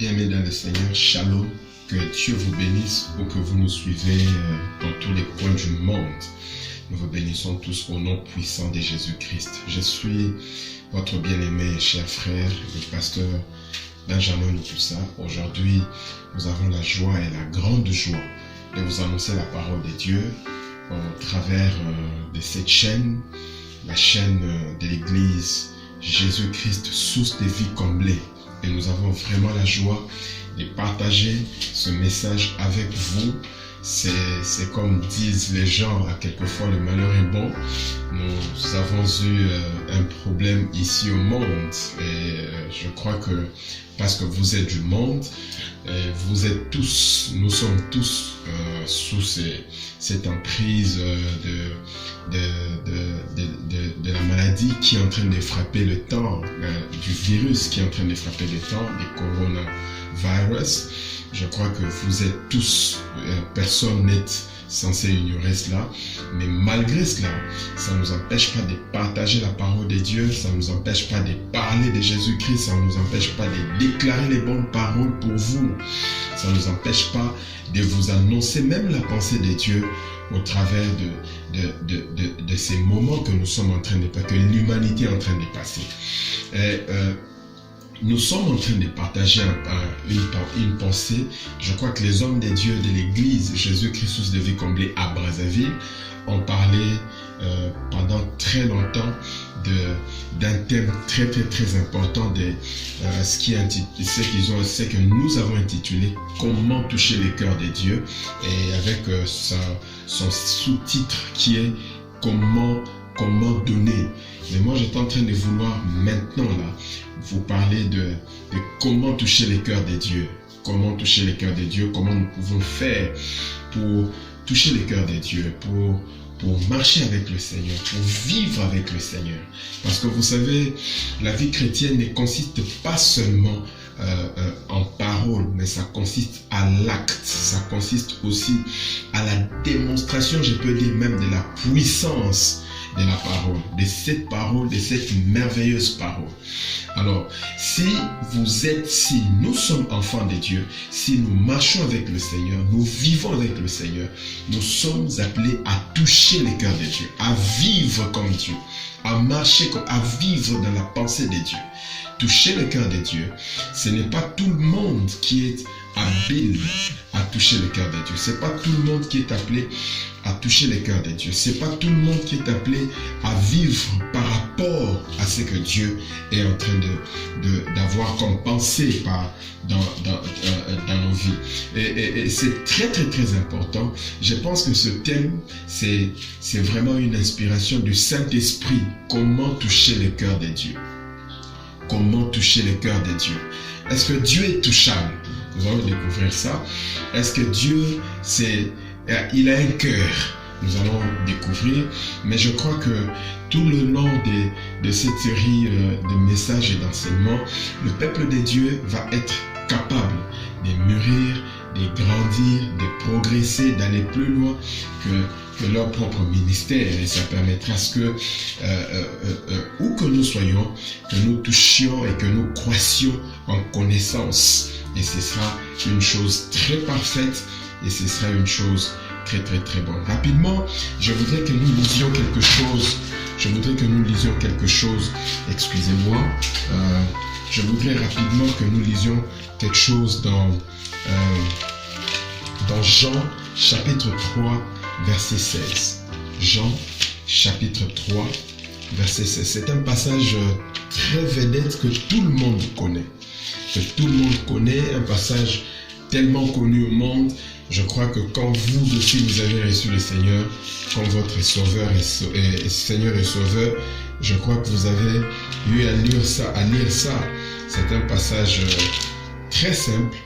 Bien-aimés dans le Seigneur, Shalom, que Dieu vous bénisse ou que vous nous suivez dans tous les coins du monde. Nous vous bénissons tous au nom puissant de Jésus-Christ. Je suis votre bien-aimé cher frère, le pasteur Benjamin Lukusa. Aujourd'hui, nous avons la joie et la grande joie de vous annoncer la parole de Dieu au travers de cette chaîne, la chaîne de l'Église Jésus-Christ, source de vie comblée. Et nous avons vraiment la joie de partager ce message avec vous. C'est comme disent les gens, quelquefois le malheur est bon. Nous avons eu un problème ici au monde et je crois que parce que vous êtes du monde, vous êtes tous, nous sommes tous sous cette emprise de la maladie qui est en train de frapper le temps, du virus qui est en train de frapper le temps, du coronavirus. Je crois que vous êtes tous, personne n'est censé ignorer cela, mais malgré cela, ça ne nous empêche pas de partager la parole de Dieu, ça ne nous empêche pas de parler de Jésus-Christ, ça ne nous empêche pas de déclarer les bonnes paroles pour vous, ça ne nous empêche pas de vous annoncer même la pensée de Dieu au travers de ces moments que nous sommes en train de passer, que l'humanité est en train de passer. Nous sommes en train de partager une pensée. Je crois que les hommes de Dieu de l'Église Jésus-Christ de vie comblée à Brazzaville ont parlé pendant très longtemps d'un thème très important de ce que nous avons intitulé Comment toucher les cœurs de Dieu, et avec son sous-titre qui est Comment donner. Mais moi j'étais en train de vouloir maintenant là vous parler de comment toucher les cœurs de Dieu. Comment toucher les cœurs de Dieu, comment nous pouvons faire pour toucher les cœurs de Dieu, pour marcher avec le Seigneur, pour vivre avec le Seigneur. Parce que vous savez, la vie chrétienne ne consiste pas seulement en parole, mais ça consiste à l'acte, ça consiste aussi à la démonstration, je peux dire même de la puissance de la parole, de cette merveilleuse parole. Alors, si nous sommes enfants de Dieu, si nous marchons avec le Seigneur, nous vivons avec le Seigneur, nous sommes appelés à toucher les cœurs de Dieu, à vivre comme Dieu, à marcher, à vivre dans la pensée de Dieu. Toucher le cœur de Dieu, ce n'est pas tout le monde qui est habile à toucher le cœur de Dieu. Ce n'est pas tout le monde qui est appelé à toucher le cœur de Dieu. Ce n'est pas tout le monde qui est appelé à vivre par rapport à ce que Dieu est en train d'avoir comme pensée dans nos vies. Et c'est très important. Je pense que ce thème, c'est vraiment une inspiration du Saint-Esprit. Comment toucher le cœur de Dieu? Comment toucher le cœur de Dieu? Est-ce que Dieu est touchable? Nous allons découvrir ça. Est-ce que Dieu, il a un cœur? Nous allons découvrir. Mais je crois que tout le long de cette série de messages et d'enseignements, le peuple de Dieu va être capable de mûrir, de grandir, de progresser, d'aller plus loin que leur propre ministère. Et ça permettra à ce que, où que nous soyons, que nous touchions et que nous croissions en connaissance. Et ce sera une chose très parfaite et ce sera une chose très bonne. Rapidement, je voudrais que nous lisions quelque chose. Excusez-moi. Je voudrais rapidement que nous lisions quelque chose dans Jean chapitre 3 verset 16. Jean chapitre 3 verset 16. C'est un passage très vedette que tout le monde connaît. Un passage tellement connu au monde. Je crois que quand vous aussi vous avez reçu le Seigneur comme votre Sauveur et Seigneur et Sauveur, je crois que vous avez eu à lire ça. C'est un passage très simple,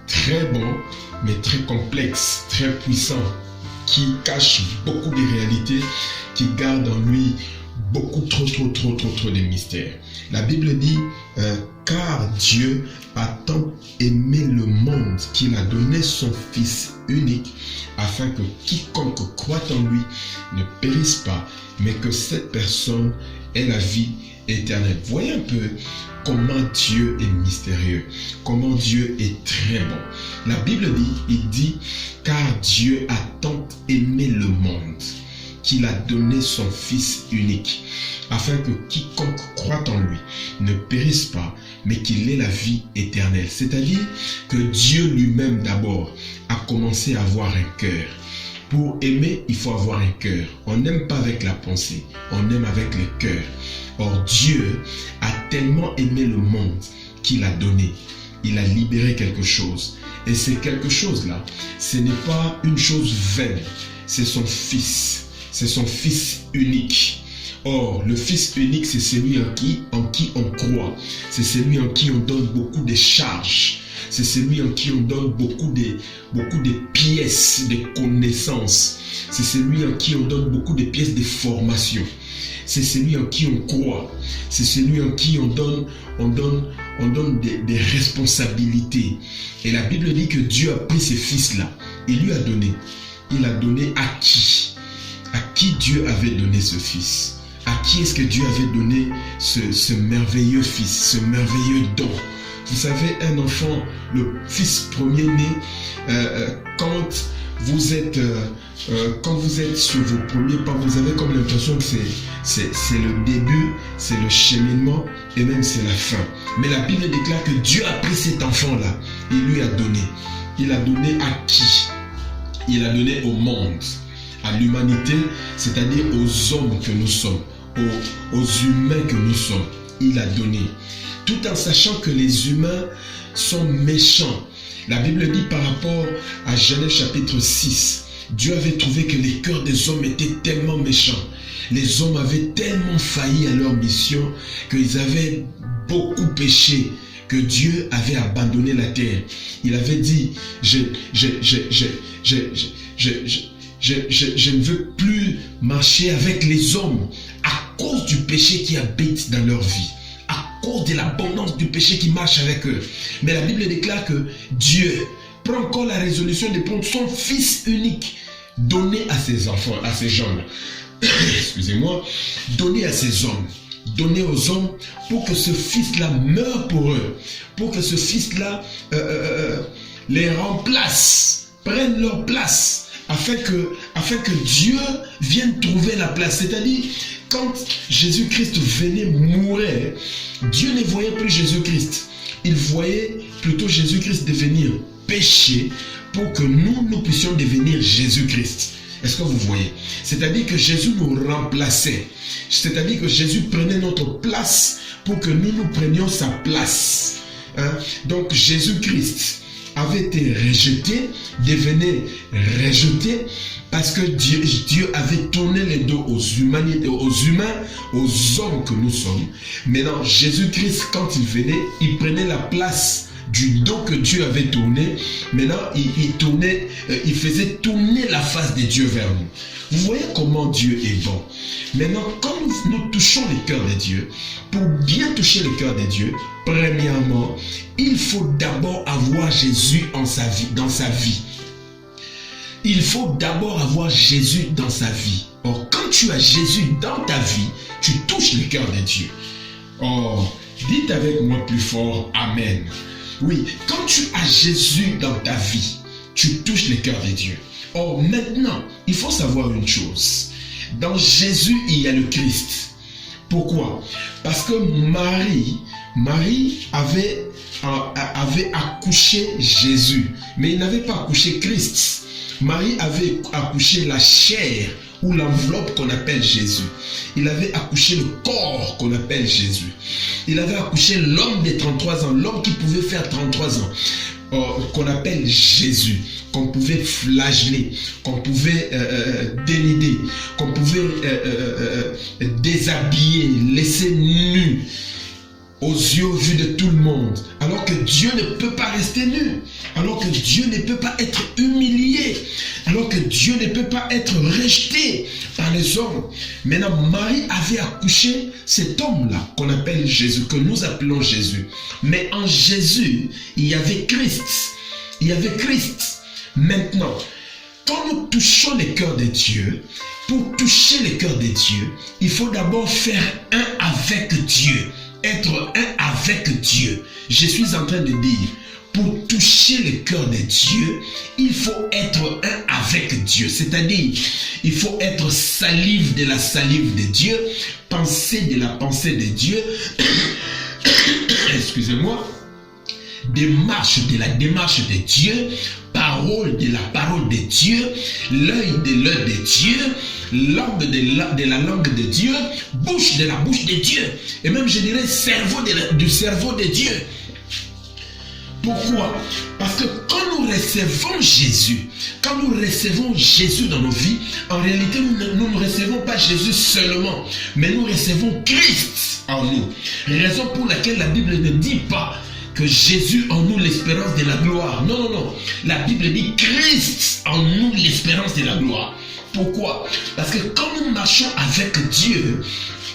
très bon, mais très complexe, très puissant, qui cache beaucoup de réalités, qui garde en lui beaucoup trop de mystères. La Bible dit car Dieu a tant aimé le monde qu'il a donné son Fils unique afin que quiconque croit en lui ne périsse pas, mais que cette personne et la vie éternelle. Voyez un peu comment Dieu est mystérieux, comment Dieu est très bon. La Bible dit, car Dieu a tant aimé le monde qu'il a donné son Fils unique, afin que quiconque croit en lui ne périsse pas, mais qu'il ait la vie éternelle. C'est-à-dire que Dieu lui-même d'abord a commencé à avoir un cœur. Pour aimer, il faut avoir un cœur. On n'aime pas avec la pensée, on aime avec le cœur. Or, Dieu a tellement aimé le monde qu'il a donné. Il a libéré quelque chose. Et c'est quelque chose-là, ce n'est pas une chose vaine. C'est son Fils. C'est son Fils unique. Or, le Fils unique, c'est celui en qui on croit. C'est celui en qui on donne beaucoup de charges. C'est celui en qui on donne beaucoup de pièces de connaissances. C'est celui en qui on donne beaucoup de pièces de formation. C'est celui en qui on croit. C'est celui en qui on donne des responsabilités. Et la Bible dit que Dieu a pris ce fils-là. Il lui a donné. Il a donné à qui? À qui Dieu avait donné ce fils? À qui est-ce que Dieu avait donné ce merveilleux fils, ce merveilleux don? Vous savez, un enfant, le fils premier-né, quand vous êtes sur vos premiers pas, vous avez comme l'impression que c'est le début, c'est le cheminement et même c'est la fin. Mais la Bible déclare que Dieu a pris cet enfant-là, il lui a donné. Il a donné à qui? Il a donné au monde, à l'humanité, c'est-à-dire aux hommes que nous sommes, aux humains que nous sommes. Il a donné. Tout en sachant que les humains sont méchants. La Bible dit par rapport à Genèse chapitre 6, Dieu avait trouvé que les cœurs des hommes étaient tellement méchants. Les hommes avaient tellement failli à leur mission qu'ils avaient beaucoup péché, que Dieu avait abandonné la terre. Il avait dit, je ne veux plus marcher avec les hommes à cause du péché qui habite dans leur vie, à cause de l'abondance du péché qui marche avec eux. Mais la Bible déclare que Dieu prend encore la résolution de prendre son fils unique, donné à ses enfants, à ces gens-là. Excusez-moi, donné à ces hommes, donné aux hommes pour que ce fils-là meure pour eux, pour que ce fils-là les remplace, prenne leur place, afin que Dieu vienne trouver la place. C'est-à-dire, quand Jésus-Christ venait mourir, Dieu ne voyait plus Jésus-Christ. Il voyait plutôt Jésus-Christ devenir péché pour que nous puissions devenir Jésus-Christ. Est-ce que vous voyez? C'est-à-dire que Jésus nous remplaçait. C'est-à-dire que Jésus prenait notre place pour que nous prenions sa place. Donc Jésus-Christ avait été rejeté, devenait rejeté, parce que Dieu avait tourné les dos aux humains, aux hommes que nous sommes. Maintenant, Jésus-Christ, quand il venait, il prenait la place du dos que Dieu avait tourné. Maintenant, il faisait tourner la face de Dieu vers nous. Vous voyez comment Dieu est bon. Maintenant, quand nous touchons le cœur de Dieu, pour bien toucher le cœur de Dieu, premièrement, il faut d'abord avoir Jésus dans sa vie. Il faut d'abord avoir Jésus dans sa vie. Or, quand tu as Jésus dans ta vie, tu touches le cœur de Dieu. Or, dites avec moi plus fort, Amen. Oui, quand tu as Jésus dans ta vie, tu touches le cœur de Dieu. Or, maintenant, il faut savoir une chose. Dans Jésus, il y a le Christ. Pourquoi? Parce que Marie avait accouché Jésus, mais il n'avait pas accouché Christ. Marie avait accouché la chair ou l'enveloppe qu'on appelle Jésus. Il avait accouché le corps qu'on appelle Jésus. Il avait accouché l'homme de 33 ans, l'homme qui pouvait faire 33 ans, qu'on appelle Jésus, qu'on pouvait flageller, qu'on pouvait dénider, qu'on pouvait déshabiller, laisser nu aux yeux vus de tout le monde, alors que Dieu ne peut pas rester nu, alors que Dieu ne peut pas être humilié, alors que Dieu ne peut pas être rejeté par les hommes. Maintenant, Marie avait accouché cet homme-là qu'on appelle Jésus, que nous appelons Jésus. Mais en Jésus, il y avait Christ. Il y avait Christ. Maintenant, quand nous touchons les cœurs de Dieu, pour toucher les cœurs de Dieu, il faut d'abord faire un avec Dieu. Être un avec Dieu. Je suis en train de dire, pour toucher le cœur de Dieu, il faut être un avec Dieu. C'est-à-dire, il faut être salive de la salive de Dieu, pensée de la pensée de Dieu, excusez-moi, démarche de la démarche de Dieu, parole de la parole de Dieu, l'œil de l'œil de Dieu, langue de la langue de Dieu, bouche de la bouche de Dieu, et même je dirais cerveau du cerveau de Dieu. Pourquoi? Parce que quand nous recevons Jésus, dans nos vies, en réalité, nous ne recevons pas Jésus seulement, mais nous recevons Christ en nous. Raison pour laquelle la Bible ne dit pas que Jésus en nous l'espérance de la gloire. Non, non, non. La Bible dit Christ en nous l'espérance de la gloire. Pourquoi? Parce que quand nous marchons avec Dieu,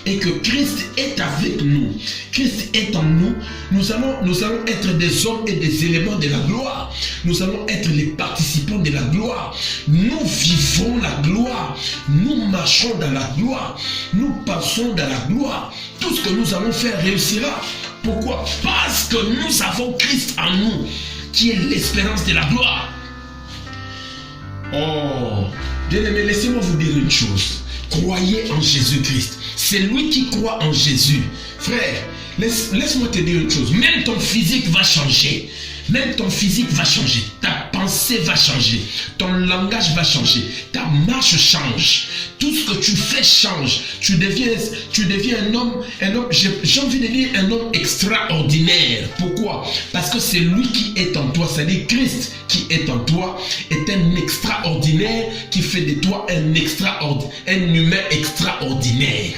et que Christ est avec nous, Christ est en nous, nous allons être des hommes et des éléments de la gloire. Nous allons être les participants de la gloire. Nous vivons la gloire. Nous marchons dans la gloire. Nous passons dans la gloire. Tout ce que nous allons faire réussira. Pourquoi? Parce que nous avons Christ en nous, qui est l'espérance de la gloire. Oh, bien-aimés, laissez-moi vous dire une chose. Croyez en Jésus-Christ. C'est lui qui croit en Jésus. Frère, laisse-moi te dire une chose. Même ton physique va changer. Même ton physique va changer. Ta pensée va changer. Ton langage va changer. Ta marche change. Tout ce que tu fais change. Tu deviens un homme, j'ai envie de dire un homme extraordinaire. Pourquoi? Parce que c'est lui qui est en toi. C'est-à-dire Christ qui est en toi est un extraordinaire qui fait de toi un humain extraordinaire.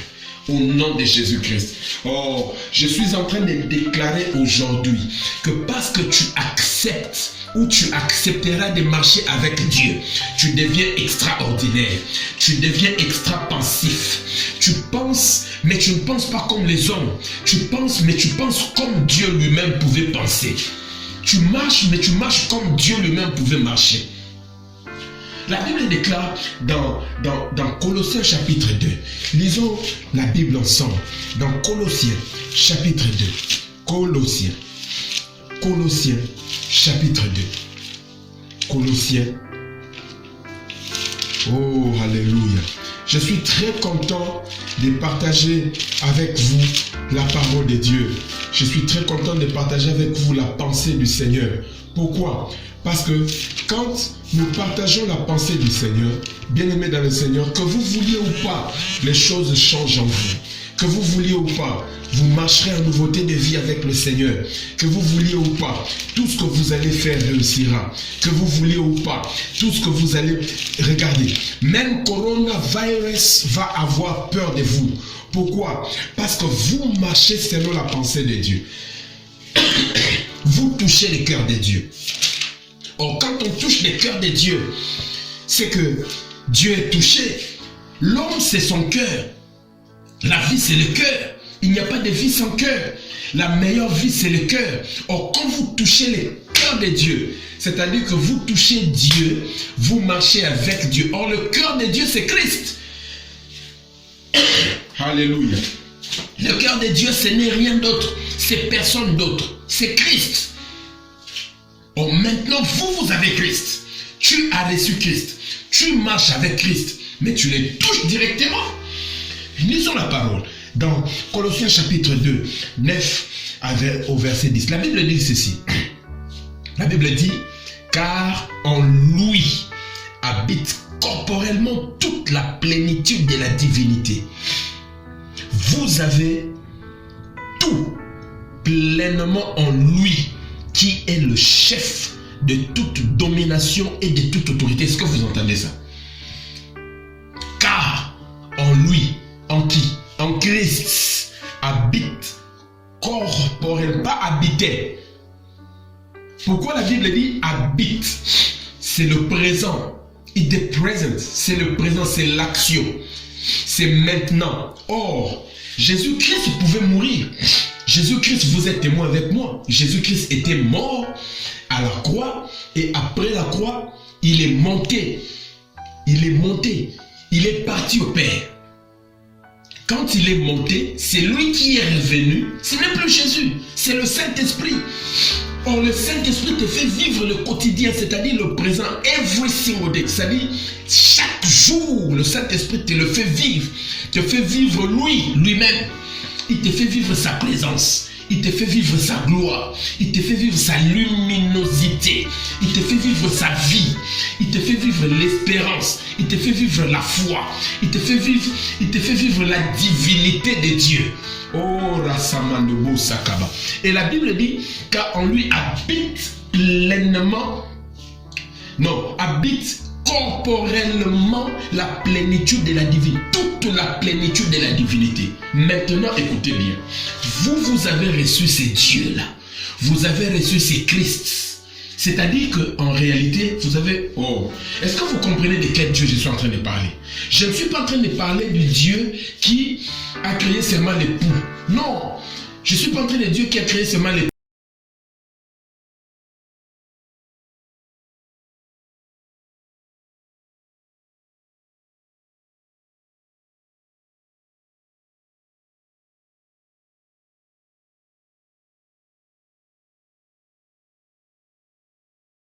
Au nom de Jésus-Christ. Oh, je suis en train de déclarer aujourd'hui que parce que tu acceptes ou tu accepteras de marcher avec Dieu, tu deviens extraordinaire. Tu deviens extra-pensif. Tu penses, mais tu ne penses pas comme les hommes. Tu penses, mais tu penses comme Dieu lui-même pouvait penser. Tu marches, mais tu marches comme Dieu lui-même pouvait marcher. La Bible déclare dans Colossiens chapitre 2. Lisons la Bible ensemble. Dans Colossiens chapitre 2. Colossiens chapitre 2. Colossiens. Oh, alléluia. Je suis très content de partager avec vous la parole de Dieu. Je suis très content de partager avec vous la pensée du Seigneur. Pourquoi? Parce que quand nous partageons la pensée du Seigneur, bien-aimés dans le Seigneur, que vous vouliez ou pas, les choses changent en vous. Que vous vouliez ou pas, vous marcherez en nouveauté de vie avec le Seigneur. Que vous vouliez ou pas, tout ce que vous allez faire réussira. Que vous vouliez ou pas, tout ce que vous allez regarder. Même coronavirus va avoir peur de vous. Pourquoi? Parce que vous marchez selon la pensée de Dieu. Vous touchez le cœur de Dieu. Or, quand on touche le cœur de Dieu, c'est que Dieu est touché. L'homme, c'est son cœur. La vie, c'est le cœur. Il n'y a pas de vie sans cœur. La meilleure vie, c'est le cœur. Or, quand vous touchez le cœur de Dieu, c'est-à-dire que vous touchez Dieu, vous marchez avec Dieu. Or, le cœur de Dieu, c'est Christ. Alléluia. Le cœur de Dieu, ce n'est rien d'autre. C'est personne d'autre. C'est Christ. Or, maintenant, vous avez Christ. Tu as reçu Christ. Tu marches avec Christ. Mais tu les touches directement. Lisons la parole. Dans Colossiens chapitre 2, 9 au verset 10. La Bible dit ceci. La Bible dit, car en lui habite corporellement toute la plénitude de la divinité. Vous avez tout pleinement en lui, qui est le chef de toute domination et de toute autorité. Est-ce que vous entendez ça? Car en lui, en qui? En Christ habite corporellement, pas habiter. Pourquoi la Bible dit habite? C'est le présent. It is present. C'est le présent, c'est l'action. C'est maintenant. Or, Jésus-Christ pouvait mourir. Jésus-Christ, vous êtes témoin avec moi. Jésus-Christ était mort à la croix et après la croix, il est monté il est monté, il est parti au Père. Quand il est monté, c'est lui qui est revenu. Ce n'est plus Jésus, c'est le Saint-Esprit. Or, le Saint-Esprit te fait vivre le quotidien, c'est-à-dire le présent. Every single day. C'est-à-dire, chaque jour, le Saint-Esprit te le fait vivre. Te fait vivre lui-même. Il te fait vivre sa présence. Il te fait vivre sa gloire. Il te fait vivre sa luminosité. Il te fait vivre sa vie. Il te fait vivre l'espérance. Il te fait vivre la foi. Il te fait vivre la divinité de Dieu. Oh, Rassamandebo Sakaba. Et la Bible dit qu'en lui habite pleinement, non, habite corporellement la plénitude de la divinité, toute la plénitude de la divinité. Maintenant, écoutez bien. Vous avez reçu ces dieux-là. Vous avez reçu ces Christ. C'est-à-dire qu'en réalité, vous avez... Oh, est-ce que vous comprenez de quel Dieu je suis en train de parler? Je ne suis pas en train de parler du Dieu qui a créé seulement l'époux. Non, je ne suis pas en train de Dieu qui a créé seulement l'époux.